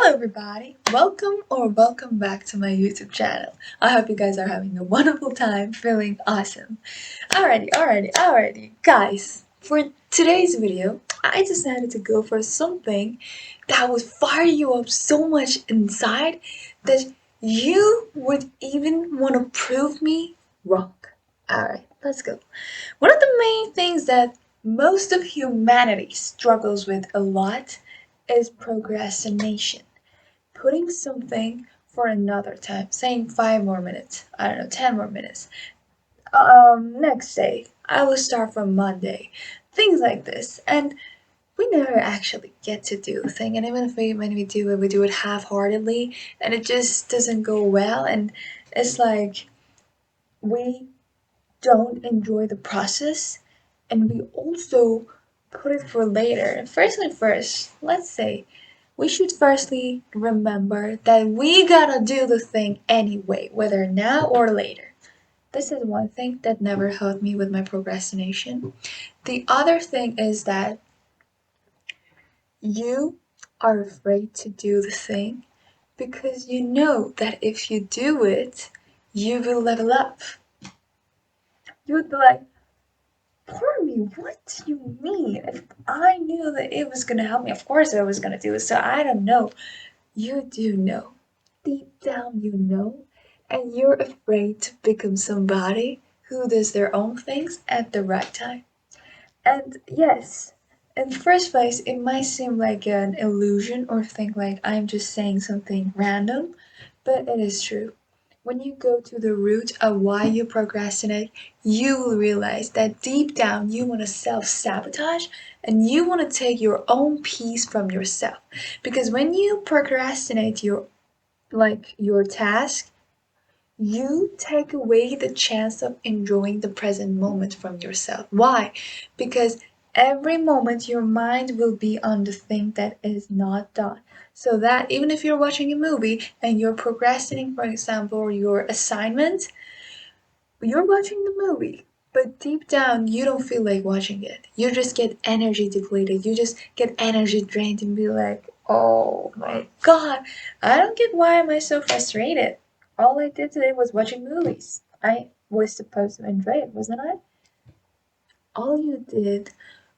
everybody, welcome back to my YouTube channel. I hope you guys are having a wonderful time, feeling awesome. Alrighty, guys. For today's video, I decided to go for something that would fire you up so much inside that you would even want to prove me wrong. Alright, let's go. One of the main things that most of humanity struggles with a lot is procrastination. Putting something for another time, saying 5 more minutes, I don't know, 10 more minutes. Next day, I will start from Monday. Things like this. And we never actually get to do the thing. And even if when we do it half-heartedly and it just doesn't go well and it's like we don't enjoy the process and we also put it for later. First, let's say we should firstly remember that we gotta do the thing anyway, whether now or later. This is one thing that never helped me with my procrastination. The other thing is that you are afraid to do the thing because you know that if you do it, you will level up. You would be like, for me, what do you mean? If I knew that it was gonna help me, of course I was gonna do it. So I don't know. You do know. Deep down, you know. And you're afraid to become somebody who does their own things at the right time. And yes, in the first place, it might seem like an illusion or think like I'm just saying something random, but it is true. When you go to the root of why you procrastinate, you will realize that deep down you want to self sabotage and you want to take your own peace from yourself. Because when you procrastinate your task, you take away the chance of enjoying the present moment from yourself. Why? Because every moment your mind will be on the thing that is not done. So that even if you're watching a movie and you're procrastinating, for example, your assignment, you're watching the movie. But deep down, you don't feel like watching it. You just get energy depleted. You just get energy drained and be like, oh my god, I don't get why am I so frustrated. All I did today was watching movies. I was supposed to enjoy it, wasn't I? All you did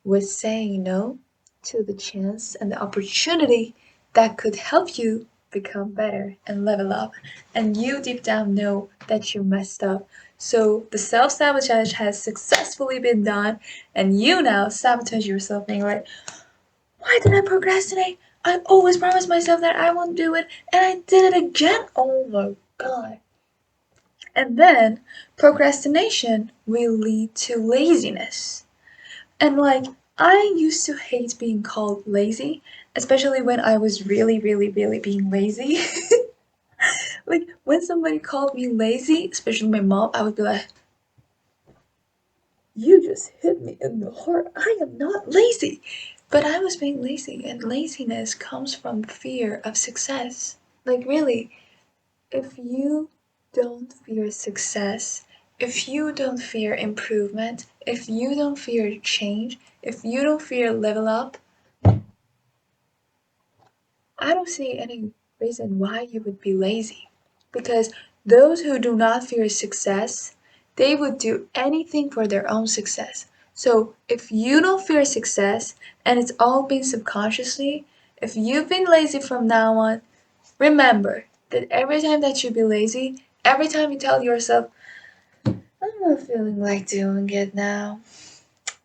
was saying no to the chance and the opportunity that could help you become better and level up. And you deep down know that you messed up. So the self sabotage has successfully been done, and you now sabotage yourself, being like, why did I procrastinate? I always promised myself that I won't do it, and I did it again. Oh my god. And then procrastination will lead to laziness. And like, I used to hate being called lazy, especially when I was really being lazy. Like, when somebody called me lazy, especially my mom, I would be like, you just hit me in the heart. I am not lazy. But I was being lazy, and laziness comes from fear of success. Like, really, if you don't fear success, if you don't fear improvement, if you don't fear change, if you don't fear level up, I don't see any reason why you would be lazy. Because those who do not fear success, they would do anything for their own success. So if you don't fear success and it's all been subconsciously, if you've been lazy from now on, remember that every time that you be lazy, every time you tell yourself, I'm not feeling like doing it now,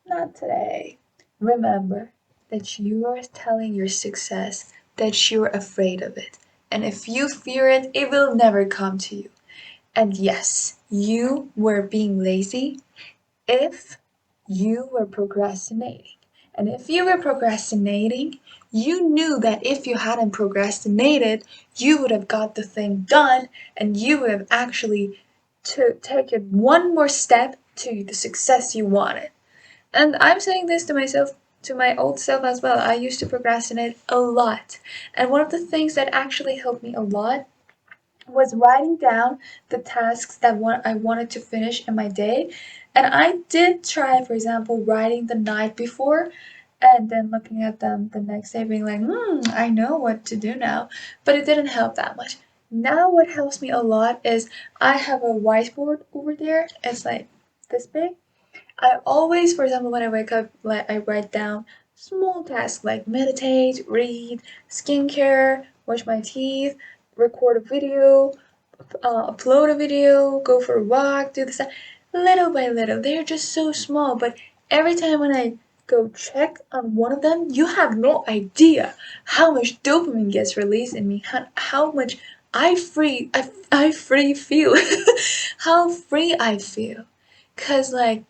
not today. Remember that you are telling your success that you're afraid of it. And if you fear it, it will never come to you. And yes, you were being lazy if you were procrastinating. And if you were procrastinating, you knew that if you hadn't procrastinated, you would have got the thing done and you would have actually to take it one more step to the success you wanted. And I'm saying this to myself, to my old self as well. I used to procrastinate a lot. And one of the things that actually helped me a lot was writing down the tasks that I wanted to finish in my day. And I did try, for example, writing the night before. and then looking at them the next day being like, I know what to do now. But it didn't help that much. Now what helps me a lot is I have a whiteboard over there. It's like this big. I always, for example, when I wake up, like I write down small tasks like meditate, read, skincare, wash my teeth, record a video, upload a video, go for a walk, do this, that. Little by little. They're just so small, but every time when I go check on one of them, you have no idea how much dopamine gets released in me, how much I free feel, how free I feel. Cause like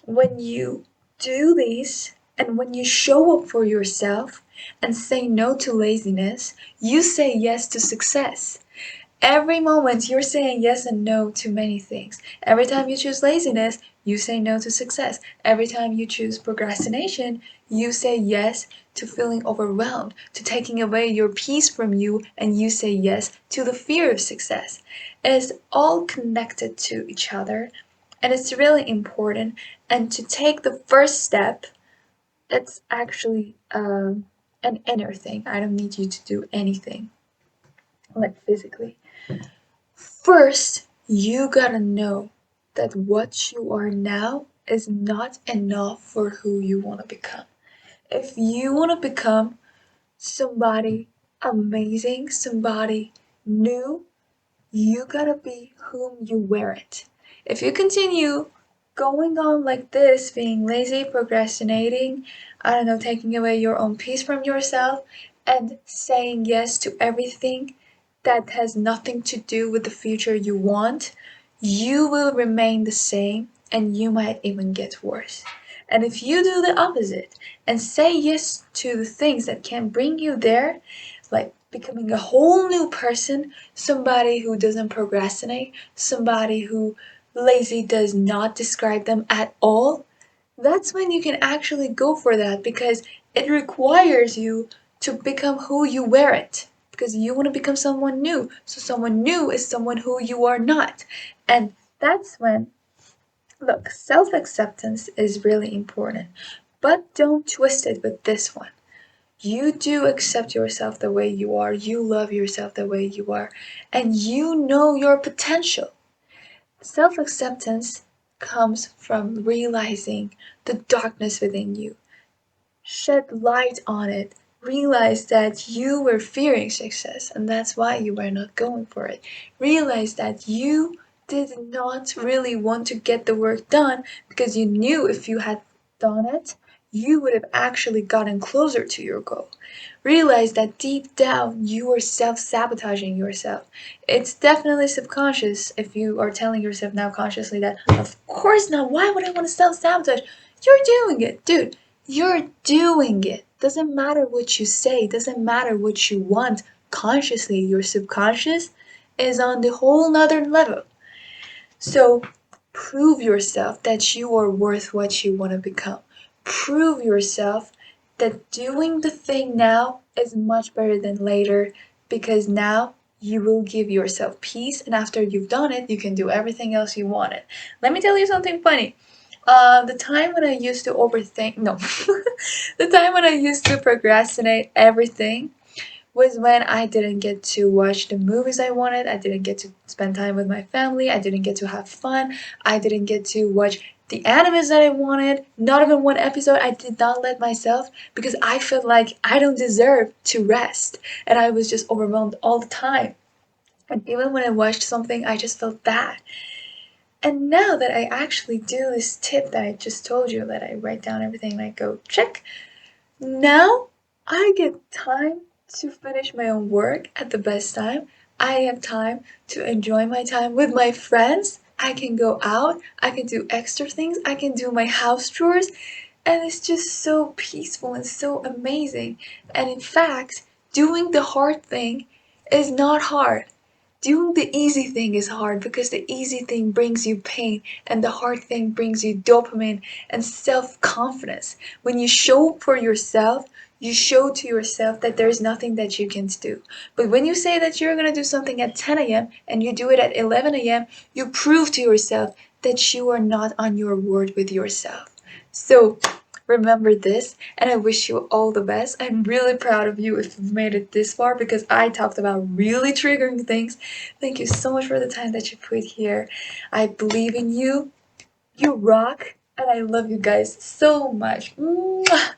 when you do these and when you show up for yourself and say no to laziness, you say yes to success. Every moment you're saying yes and no to many things. Every time you choose laziness, you say no to success. Every time you choose procrastination, you say yes to feeling overwhelmed, to taking away your peace from you, and you say yes to the fear of success. It's all connected to each other, and it's really important. And to take the first step, it's actually an inner thing. I don't need you to do anything like physically. First, you gotta know that what you are now is not enough for who you want to become. If you want to become somebody amazing, somebody new, you gotta be whom you wear it. If you continue going on like this, being lazy, procrastinating, I don't know, taking away your own peace from yourself, and saying yes to everything that has nothing to do with the future you want, you will remain the same and you might even get worse. And if you do the opposite and say yes to the things that can bring you there, like becoming a whole new person, somebody who doesn't procrastinate, somebody who lazy does not describe them at all, that's when you can actually go for that because it requires you to become who you wear it. Because you want to become someone new. So someone new is someone who you are not. And that's when, look, self acceptance is really important. But don't twist it with this one. You do accept yourself the way you are, you love yourself the way you are, and you know your potential. Self acceptance comes from realizing the darkness within you. Shed light on it. Realize that you were fearing success and that's why you were not going for it. Realize that you did not really want to get the work done because you knew if you had done it, you would have actually gotten closer to your goal. Realize that deep down you are self sabotaging yourself. It's definitely subconscious if you are telling yourself now consciously that, of course not, why would I want to self sabotage? You're doing it, dude. You're doing it. Doesn't matter what you say, doesn't matter what you want. Consciously, your subconscious is on the whole nother level. So prove yourself that you are worth what you want to become. Prove yourself that doing the thing now is much better than later because now you will give yourself peace and after you've done it, you can do everything else you wanted. Let me tell you something funny. The time when I used to overthink, no, the time when I used to procrastinate everything was when I didn't get to watch the movies I wanted. I didn't get to spend time with my family. I didn't get to have fun. I didn't get to watch the animes that I wanted. Not even one episode. I did not let myself because I felt like I don't deserve to rest. And I was just overwhelmed all the time. And even when I watched something, I just felt bad. And now that I actually do this tip that I just told you, that I write down everything and I go check, now I get time to finish my own work at the best time. I have time to enjoy my time with my friends. I can go out, I can do extra things, I can do my house chores, and it's just so peaceful and so amazing. And in fact, doing the hard thing is not hard. Doing the easy thing is hard because the easy thing brings you pain and the hard thing brings you dopamine and self confidence. When you show for yourself, you show to yourself that there's nothing that you can't do. But when you say that you're going to do something at 10 a.m. and you do it at 11 a.m., you prove to yourself that you are not on your word with yourself. So Remember this, and I wish you all the best. I'm really proud of you if you've made it this far because I talked about really triggering things. Thank you so much for the time that you put here. I believe in you. You rock, and I love you guys so much. Mwah!